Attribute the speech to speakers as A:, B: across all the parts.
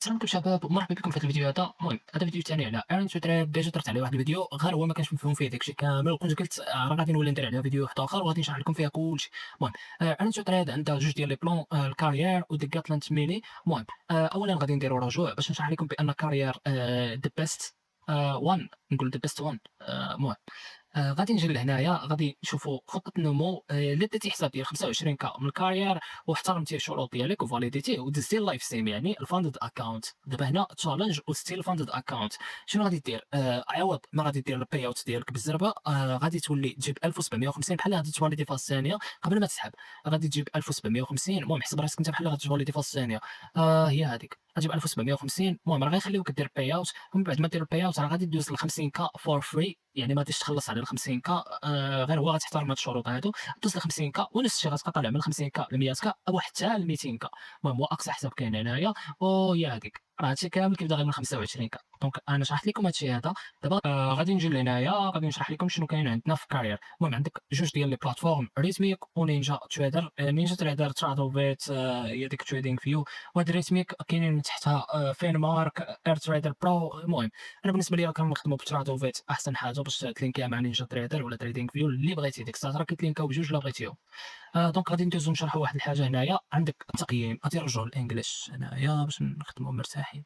A: السلام عليكم شباب، ومرحبا بكم في هذا الفيديو هذا. المهم هذا الفيديو تاعي على ايرن تو تريد. ديجا درت عليه واحد الفيديو غير هو ما كانش مفهوم فيه داكشي كامل، وكنت قلت راه غادي نولي ندير عليه فيديو واحد اخر وغادي نشرح لكم فيها كلشي. المهم ايرن تو تريد عندها جوج ديال لي بلون، الكارير وديكاتلانت ميني. المهم اولا غادي نديروا رجوع باش نشرح لكم بان الكارير ذا بيست وان، نقول ذا بيست وان. المهم غادي نجي لهنايا غادي نشوفوا خطة النمو اللي درتي حساب ديال 25K من الكارير واحترمتي الشروط ديالك وفاليديتيه ودزتي اللايف سيم، يعني الفاندد اكونت. دابا هنا تشالنج وستيل الفاندد اكونت. شنو غادي دير؟ عوض ما غادي دير الباي اوت ديالك بالزربه، غادي تولي تجيب 1750 بحال هاد تواليدي فاز الثانيه قبل ما تسحب. غادي تجيب 1750. المهم حسب راسك انت بحال غادي تواليدي فاز الثانيه. هي هذيك غتجيب 1750. المهم راه غيخليوك دير باي اوت، ومن بعد ما دير الباي اوت راه غادي دوز ل 50K فور فري، يعني ما غاديش تخلص على ال 50K. غير هو غتحترم هاد الشروط هادو، دوز ل 50K ونفس الشيء غتبقى طالع من 50K ل 100K او حتى ل 200K. المهم هو اقصى حساب كاين هنايا، وهي هذيك راه هادشي كامل كيبدا غير من 25K. دونك انا شرحت لكم هادشي هذا. دابا غادي نجي لهنايا غادي نشرح لكم شنو كاين عندنا في كارير. المهم عندك جوج ديال لي بلاتفورم، ريتميك ونينجا تريدر. نينجا تريدر ترادو بيت، هي ديك تريدينغ فيو. وهاد ريتميك كاينين من تحتها فين مارك، اير تريدر برو. المهم انا بالنسبه لي كنخدموا بترادو فيت احسن حاجه باش تلينكيها مع نينجا تريدر ولا تريدينغ فيو اللي بغيتي. ديك الساعه راه كيتلينكاو بجوج لا بغيتيهم. دونك غادي ندوزو نشرحوا واحد الحاجه هنايا. عندك التقييم، غادي نرجعوا للانجليش هنايا باش نخدموا مرتاحين.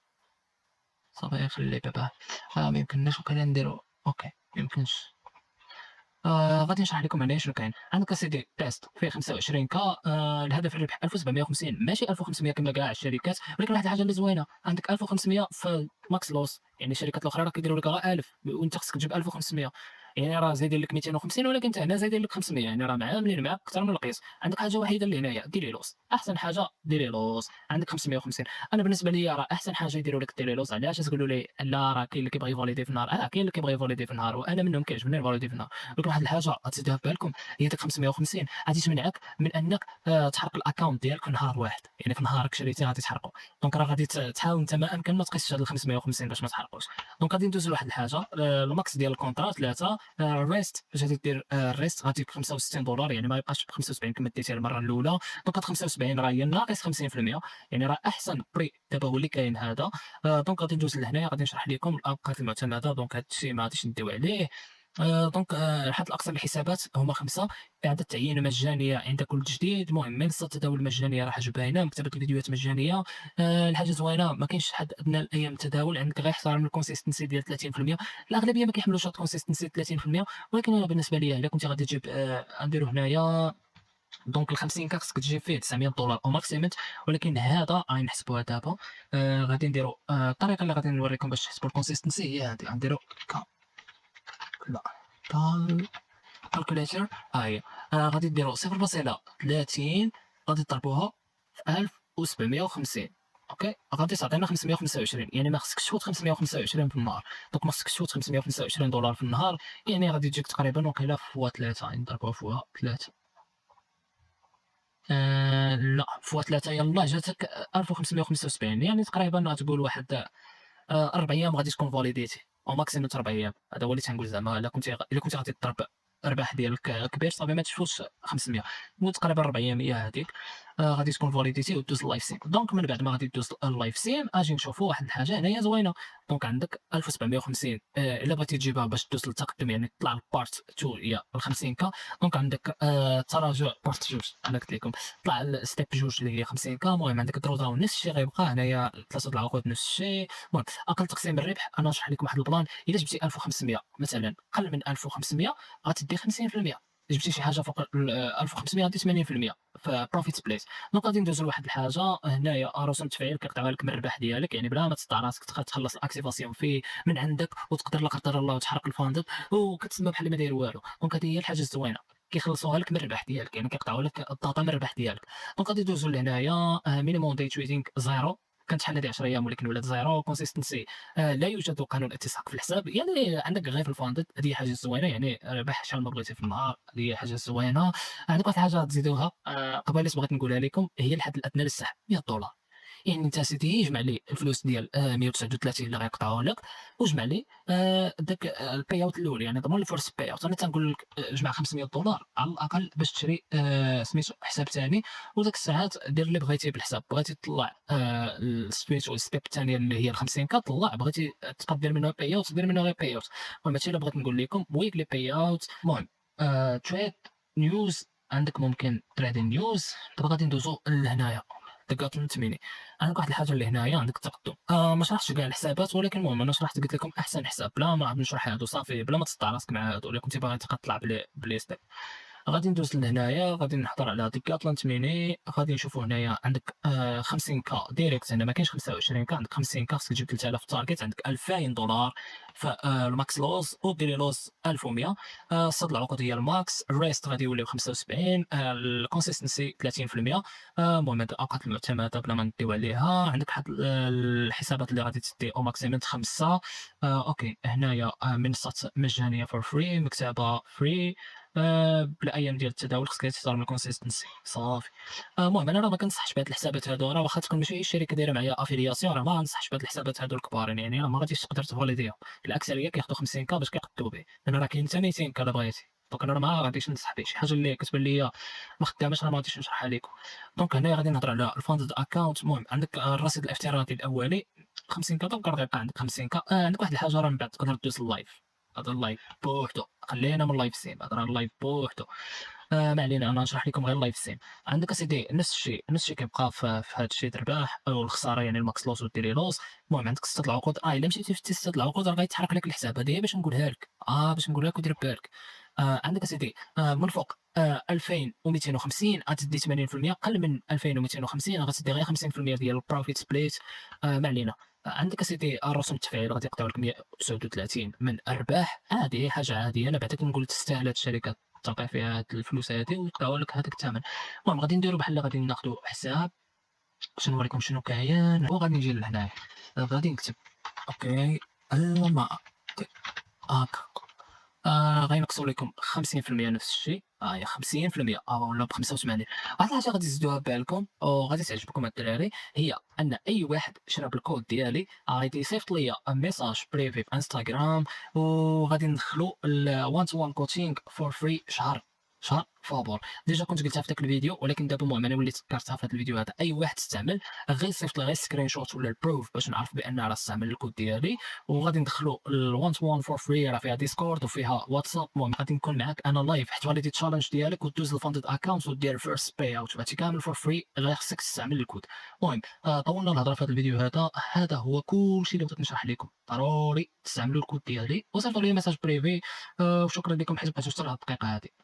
A: صافي خلي باباه. ما يمكنناش وكاين نديرو اوكي، ما يمكنش. غادي نشرح لكم عليه شنو كاين. عندك اسيدي تيست فيه 25K. الهدف الربح 1750، ماشي 1500 كما كاع الشركات، ولكن واحد الحاجه اللي زوينه عندك 1500 في ماكس لوس. يعني الشركات الاخرى راه كيديروا لك غير 1000 وانت خصك تجيب 1500، يعني راه زايدين لك 250 ولكن انت هنا زايدين لك 500، يعني راه عاملين معاك اكثر من القيس. عندك حاجه وحيده اللي هنايا، ديري لوس. احسن حاجه ديري لوس عندك 550. انا بالنسبه لي راه احسن حاجه يديروا لك ديري لوس. علاش تقولوا لي لا راه كاين اللي كيبغي يفاليدي في النهار؟ كاين اللي كيبغي يفاليدي في النهار وانا منهم كيعجبني الفاليدي في النهار. ولكن واحد الحاجه غتزيدوها في بالكم، هي ديك 550 غادي تمنعك من انك تحرق الاكونت ديالك في نهار واحد. يعني في نهارك شريتي غادي تحرقه، دونك راه غادي تحاول انت ما امكن ما تقيسش هاد ال 550 باش ما تحرقوش. دونك غادي ندوزو لواحد الحاجه، الماكس ديال الكونترا 3. الريست فاش غادي دير الريست غادي ب $65، يعني ما يبقاش ب 75 كما ديتيها المره الاولى. دونك هاد 75 راه هي ناقص 50%، يعني راه احسن بري دابا هو اللي كاين هذا. دونك غادي ندوز لهنايا غادي نشرح لكم الابقات المعتمده. دونك هادشي ما غاديش ندوي عليه. دونك الحد الاقصى للحسابات هما 5. اعاده تعيين مجانيه عند كل تجديد. المهم منصه التداول المجانيه راح باينه، مكتبه الفيديوهات مجانيه. الحاجه زوينه ما كاينش حد ادنى لايام التداول، عندك غير احترام الكونسيستنسي ديال 30%. الاغلبيه ما كيحملوش هاد الكونسيستنسي 30%، ولكن انا بالنسبه لي الا كنت غادي تجيب نديرو هنايا. دونك ال 50K خصك تجيب فيه $900 او ماكسيموم، ولكن هذا غادي نحسبوها دابا. غادي نديرو الطريقه اللي غادي نوريكم باش تحسبوا الكونسيستنسي هي هذه. غنديرو لا كالكوليتر. ها هي. غادي ديروا 0.30 غادي تضربوها في 1750. اوكي غادي تعطينا 525، يعني ما خصكش تفوت 525 في النهار. دونك ما خصكش تفوت $525 في النهار، يعني غادي تجيك تقريبا وقيله فوا 3، يعني نضربوها فوا 3. لا فوا 3 يلاه جاتك 1575، يعني تقريبا غتقول واحد 4 ايام غادي تكون فاليديتي او ماكسيموم 4 ايام. هذا هو اللي تنقول زعما الا كنتي غادي تضرب الربح ديالك كبير صافي ما تفوتش 500. المهم تقريبا 4 ايام هي هذيك. غادي تكون فاليديتي ودوز اللايف سيم. دونك من بعد ما غادي دوز اللايف سيم اجي نشوفوا واحد الحاجه هنايا زوينه. دونك عندك 1750 الا بغيتي تجيبها باش دوز للتقدم، يعني تطلع البارت 2 هي ال 50K. دونك عندك تراجع بارت 2 انا قلت لكم طلع الستيب 2 اللي هي 50K. المهم عندك درو داون نفس الشيء غيبقى هنايا 3 العقود نفس الشيء. المهم اقل تقسيم الربح انا نشرح لكم واحد البلان. الا جبتي 1500 مثلا قل من 1500 غتدي 50%. جبتي شي حاجه فوق 1500 غادي 80% في بروفيت سبليت. دونك غادي ندوزو لواحد الحاجه هنايا، رسوم التفعيل كيقطعوا لك من الربح ديالك، يعني بلا ما تصدع راسك تخلص الاكتيفاسيون فيه من عندك وتقدر لا قدر الله وتحرق الفاندق وكتسمى بحال ما داير والو. دونك هذه هي الحاجه الزوينه، كيخلصوها لك من الربح ديالك، يعني كيقطعوا لك الداتا من الربح ديالك. دونك غادي ندوزو لهنايا مينيموم داي تريدينغ زيرو. كانت شحال هذه 10 ايام ولكن ولات زيرو. كونسيستنسي لا يوجد قانون اتساق في الحساب، يعني عندك غير في الفاندد. هذه حاجه زوينه، يعني ربح شحال ما بغيتي في النهار، هذه حاجه زوينه. عندك واحد الحاجه تزيدوها قبيله بغيت نقولها لكم، هي الحد الادنى للسحب $100. يعني أنت أسيدي يجمع لي الفلوس ديال 139 اللي غيقطعوه لك، وجمع لي داك الpayout الأول، يعني ضمن لي first payout. أنا تنقول لك جمع $500 على الأقل باش تشري سميتو حساب تاني، وديك الساعات دير اللي بغيتي بالحساب. بغيتي تطلّع سميتو الstep التانية اللي هي ال50K طلّع، بغيتي تبقى دير منها payout دير منها غير payout. المهم هادشي اللي بغيت نقول لكم weekly payout. المهم trade news، عندك ممكن trading news. دابا غادي ندوزو لهنايا دقات تميني. عندك واحد الحاجة اللي هنايا عندك التقدم. ما شرحتش كاع الحسابات، ولكن المهم أنا شرحت قلت لكم أحسن حساب بلا ما نعاود نشرح هادو صافي، بلا ما تصدع راسك مع هادو، إلا كنتي باغي تبقى تطلع بلي step. غادي ندوز لهنايا، غادي نهضر على ديكاتhlon ميني. غادي نشوفوا هنايا عندك 50K ديريكت هنا، ما كاينش 25K، عندك 50K خصك تجيب 3000 تارجت، عندك $2000. الماكس لوز وديري لوز 1100. الصاد العقود هي الماكس، الريست غادي يوليو 75، الكونسيستنسي 30%. المهم هاد الأوقات المعتمدة بلا ما نديو عليها. عندك واحد الحسابات اللي غادي تدي أو ماكسيموم 5. أوكي هنايا منصات مجانية for free، مكتبة free. بالايام ديال التداول خصك تحترم الكونسيستنسي صافي. المهم انا راه ما كنصحش بهاد الحسابات هادو، راه واخا تكون ماشي شركه دايره معايا افيلياسيون، راه ما ننصحش بهاد الحسابات هادو الكبارين، يعني راه ما غاديش تقدر تفاليديهم. الاكثريه كياخذوا 50K باش كيقدو به، لان راه كاين حتى 200K الا بغيتي. دونك انا راه ما غاديش ننصح به شي حاجه اللي كتبان ليا ما خداماش، راه ما غاديش نشرحها لكم. دونك هنايا غادي نهضر على الفاندد اكونت. المهم عندك الرصيد الافتراضي الاولي 50K، دونك راه غيبقى عندك 50K. عندك واحد الحاجه راه من بعد تقدر دوز اللايف. هذا اللايف بوحدو، خلينا من اللايف ستريم، هذا راه اللايف بوحدو. ما علينا، انا نشرح لكم غير اللايف ستريم. عندك اسيدي نفس الشيء كيبقى في هذا الشيء تربح او الخساره، يعني الماكس لوس وديري لوس. المهم عندك ستة العقود. الا مشيتي في ستة العقود راه غيتحرق لك الحساب، هذه هي باش نقولها لك، باش نقولها لك ودير بالك. عندك اسيدي من فوق 2250 غتدي 80%، قل من 2250 غتدي غير 50% ديال البروفيت سبليت. ما علينا. عندك اسيدي الرسوم التفعيل غادي يقطعوا لك 139 من الارباح. هذه حاجه عاديه، انا بعدا كنقول تستاهل هاد الشركه تلقى فيها هاد الفلوس هادي ويقطعوا لك هذاك الثمن. المهم غادي نديرو بحال غادي ناخدو حساب باش نوريكم شنو كاين، وغادي نجي لهنايا غادي نكتب اوكي الماء هاكا. غينقصوا لكم 50% نفس الشيء. هي 50% ولا ب85. واحد الحاجه غادي تزيدوها ببالكم وغادي تعجبكم الدراري، هي ان اي واحد شرا بالكود ديالي غادي يصيفط ليا ميساج بريفي في انستغرام، وغادي ندخلوا ال 1 to 1 كوتشينغ فور فري شهر فابور. ديجا كنت قلتها في ذاك الفيديو، ولكن دابا المهم انا وليت ذكرتها في هذا الفيديو هذا. اي واحد استعمل غير يصيفط لي غير سكرين شوت ولا البروف باش نعرف بان راه استعمل الكود ديالي، وغادي ندخلوا ال1 to 1 فور فري. راه فيها ديسكورد وفيها واتساب. المهم غادي نكون معاك انا لايف حيت غادي تشالنج ديالك وتدوز الفاندد اكونت ودير فيرست باي اوت، هادشي كامل فور فري، غير خصك تستعمل الكود. المهم طولنا الهضره في هذا الفيديو هذا. هذا هو كلشي اللي بغيت نشرح لكم. ضروري تستعملوا الكود ديالي وصيفطوا لي ميساج بريفي. وشكرا لكم حيت بقيتوا حتى لهاد الدقيقه هذه.